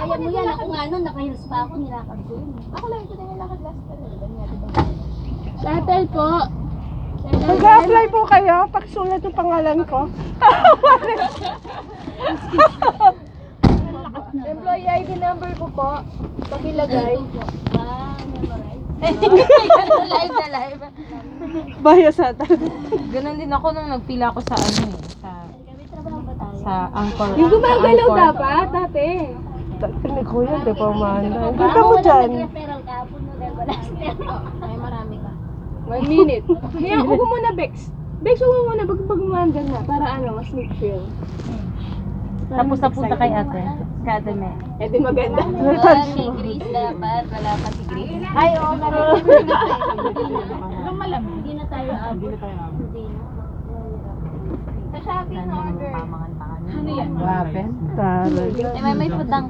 Kaya mo yan, ako nga nun, nakahilas pa ako, nilakad ko yun. Ako lang ito na nilakad last time. Shuttle po. Mag-a-apply po kayo, pakisulat yung pangalan ko. Employee ID number ko po. Pakilagay. Live na live. Bahaya sa ata. Ganun din ako nung nagpila ako sa ano eh, sa Angkor. Yung gumagalaw sa Angkor. dapat, dati. Hindi ko yan, di pa umanda. Ang ganda mo dyan. Ay, marami ka. 1 minute. Kaya ako muna, Bex. Bex, huwag mo muna pag-umandan na. Para ano, mas feel. Tapos napunta kay ate. Kay ate Me. Eh di maganda. Kay Grace dapat, wala pa si Grace. Ay, oo, marami. Lumalamig. Hindi na tayo abot. Hindi na. Sa shopping order. Ano yan? Wapen? Taray. May pudang